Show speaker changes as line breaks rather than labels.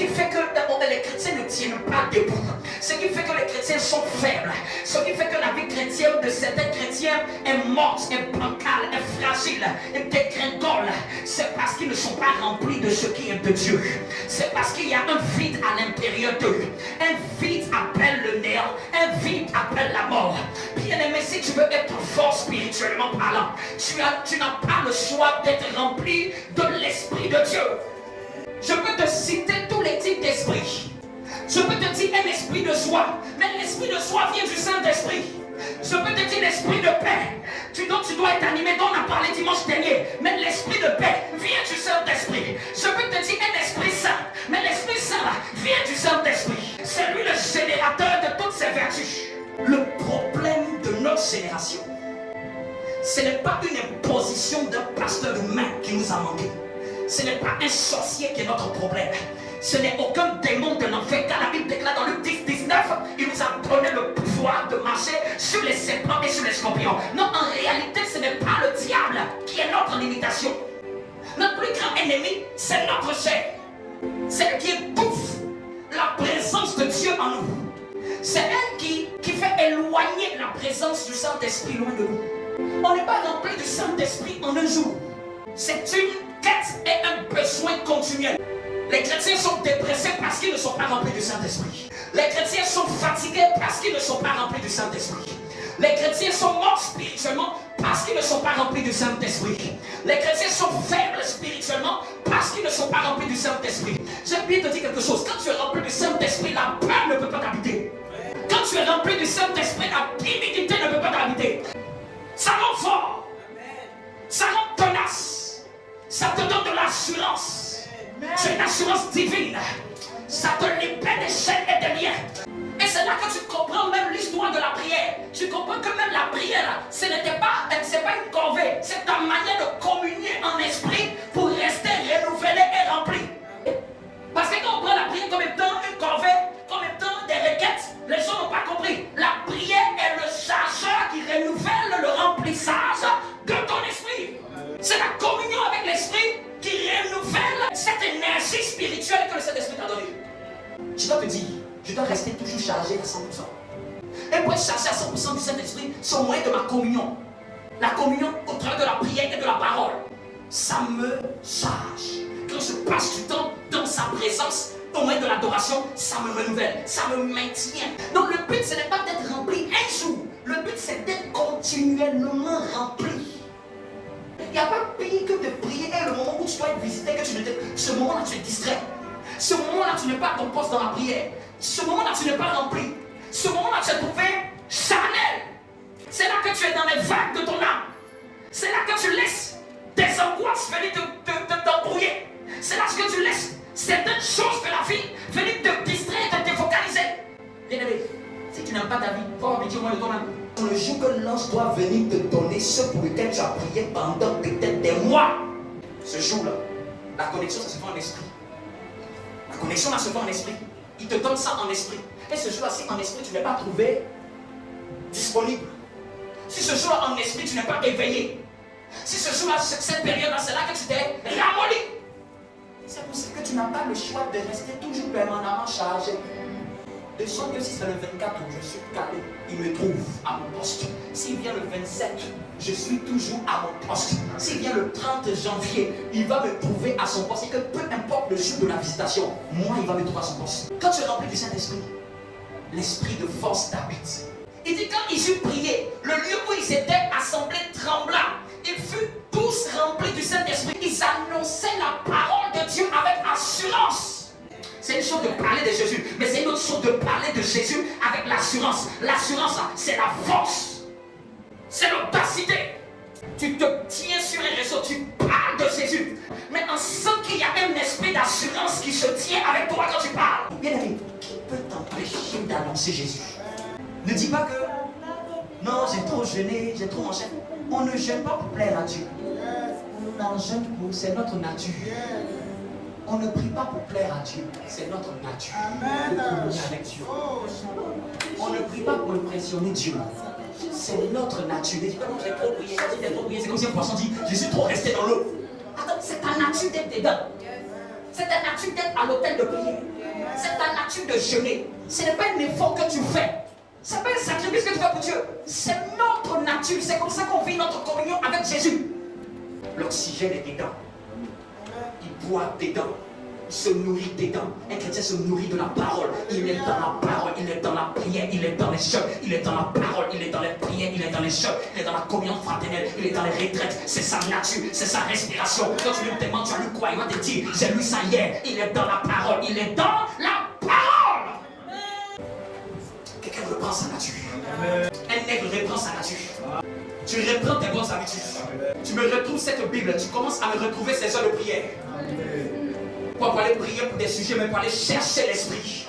qui fait que les chrétiens ne tiennent pas debout. Ce qui fait que les chrétiens sont faibles. Ce qui fait que la vie chrétienne de certains chrétiens est morte, est bancale, est fragile, est dégringole. C'est parce qu'ils ne sont pas remplis de ce qui est de Dieu. C'est parce qu'il y a un vide à l'intérieur d'eux. Un vide appelle le néant. Un vide appelle la mort. Bien-aimé, si tu veux être fort spirituellement parlant, tu n'as pas le choix d'être rempli de l'Esprit de Dieu. Je peux te citer tous les types d'esprits. Je peux te dire un esprit de joie, mais l'esprit de joie vient du Saint-Esprit. Je peux te dire l'esprit de paix. Tu dois être animé, dont on a parlé dimanche dernier. Mais l'esprit de paix vient du Saint-Esprit. Je peux te dire un esprit saint, mais l'Esprit Saint vient du Saint-Esprit. C'est lui le générateur de toutes ces vertus. Le problème de notre génération, ce n'est pas une imposition d'un pasteur humain qui nous a manqué. Ce n'est pas un sorcier qui est notre problème. Ce n'est aucun démon de l'enfer, car la Bible déclare dans Luc 10, 19, il nous a donné le pouvoir de marcher sur les serpents et sur les scorpions. Non, en réalité, ce n'est pas le diable qui est notre limitation. Notre plus grand ennemi, c'est notre chair. C'est elle qui étouffe la présence de Dieu en nous. C'est elle qui fait éloigner la présence du Saint-Esprit loin de nous. On n'est pas rempli du Saint-Esprit en un jour. C'est une quête et un besoin continuel. Les chrétiens sont dépressés parce qu'ils ne sont pas remplis du Saint-Esprit. Les chrétiens sont fatigués parce qu'ils ne sont pas remplis du Saint-Esprit. Les chrétiens sont morts spirituellement parce qu'ils ne sont pas remplis du Saint-Esprit. Les chrétiens sont faibles spirituellement parce qu'ils ne sont pas remplis du Saint-Esprit. J'aime bien te dire quelque chose. Quand tu es rempli du Saint-Esprit, la peur ne peut pas t'habiter. Quand tu es rempli du Saint-Esprit, la timidité ne peut pas t'habiter. Ça rend fort. Ça rend tenace. Ça te donne de l'assurance. C'est une assurance divine. Ça te libère des chaînes et des liens. Et c'est là que tu comprends même l'histoire de la prière. Tu comprends que même la prière, c'est pas une corvée. C'est ta manière de communier en esprit pour rester renouvelé et rempli. Parce que quand on prend la prière comme étant une corvée, comme étant des requêtes, les gens n'ont pas compris. La prière est le chargeur qui renouvelle le remplissage de ton esprit. C'est la communion avec l'esprit qui renouvelle cette énergie spirituelle que le Saint-Esprit t'a donnée. Je dois te dire, je dois rester toujours chargé à 100%. Et pour être chargé à 100% du Saint-Esprit, c'est au moyen de ma communion. La communion au travers de la prière et de la parole. Ça me charge. Quand je passe du temps dans sa présence, au moyen de l'adoration, ça me renouvelle, ça me maintient. Donc le but, ce n'est pas d'être rempli un jour. Le but, c'est d'être continuellement rempli. Il n'y a pas pire que de prier et le moment où tu dois être visité, que ce moment-là tu es distrait. Ce moment-là tu n'es pas à ton poste dans la prière. Ce moment-là tu n'es pas rempli. Ce moment-là tu es trouvé charnel. C'est là que tu es dans les vagues de ton âme. C'est là que tu laisses tes angoisses venir t'embrouiller. C'est là que tu laisses certaines choses de la vie venir te distraire, te défocaliser. Bien-aimé, si tu n'aimes pas ta vie, il faut avoir pitié au moins de toi-même. Le jour que l'ange doit venir te donner ce pour lequel tu as prié pendant peut-être des mois, ce jour-là, la connexion, ça se fait en esprit. La connexion, ça se fait en esprit. Il te donne ça en esprit. Et ce jour-là, si en esprit, tu n'es pas trouvé disponible, si ce jour-là, en esprit, tu n'es pas éveillé, si ce jour-là, cette période-là, c'est là que tu t'es ramolli, c'est pour ça que tu n'as pas le choix de rester toujours permanemment chargé. De sorte que si c'est le 24 où je suis calé, il me trouve à mon poste. S'il vient le 27, je suis toujours à mon poste. S'il vient le 30 janvier, il va me trouver à son poste. Et que peu importe le jour de la visitation, moi, il va me trouver à son poste. Quand tu es rempli du Saint-Esprit, l'esprit de force t'habite. Il dit quand ils eurent prié, le lieu où ils étaient assemblés trembla. Ils furent tous remplis du Saint-Esprit. Ils annonçaient la parole de Dieu avec assurance. C'est une chose de parler de Jésus, mais c'est une autre chose de parler de Jésus avec l'assurance. L'assurance, c'est la force. C'est l'audacité. Tu te tiens sur un réseau, tu parles de Jésus. Mais on sent qu'il y a un esprit d'assurance qui se tient avec toi quand tu parles. Bien aimé, qui peut t'empêcher d'annoncer Jésus? Ne dis pas que non, j'ai trop jeûné, j'ai trop mangé. On ne jeûne pas pour plaire à Dieu. On en jeûne pour, c'est notre nature. On ne prie pas pour plaire à Dieu, c'est notre nature de communier avec Dieu. On ne prie pas pour impressionner Dieu, c'est notre nature. Ne dis pas non, j'ai trop prié, c'est comme si un poisson dit, je suis trop resté dans l'eau. Attends, c'est ta nature d'être dedans. C'est ta nature d'être à l'hôtel de prière. C'est ta nature de jeûner. Ce n'est pas un effort que tu fais. Ce n'est pas un sacrifice que tu fais pour Dieu. C'est notre nature. C'est comme ça qu'on vit notre communion avec Jésus. L'oxygène est dedans. Il boit dedans. Il se nourrit dedans. Un chrétien se nourrit de la parole. Il est dans la parole, il est dans la prière, il est dans les chants, il est dans la parole, il est dans les prières, il est dans les chants, il est dans la communion fraternelle, il est dans les retraites. C'est sa nature, c'est sa respiration. Quand tu lui demandes, tu as lu quoi? Il va te dire, j'ai lu ça hier. Il est dans la parole, il est dans la parole. Quelqu'un reprend sa nature. Un nègre reprend sa nature. Tu reprends tes bonnes habitudes. Tu me retrouves cette Bible, tu commences à me retrouver ces heures de prière. Pour aller prier pour des sujets, mais pour aller chercher l'esprit.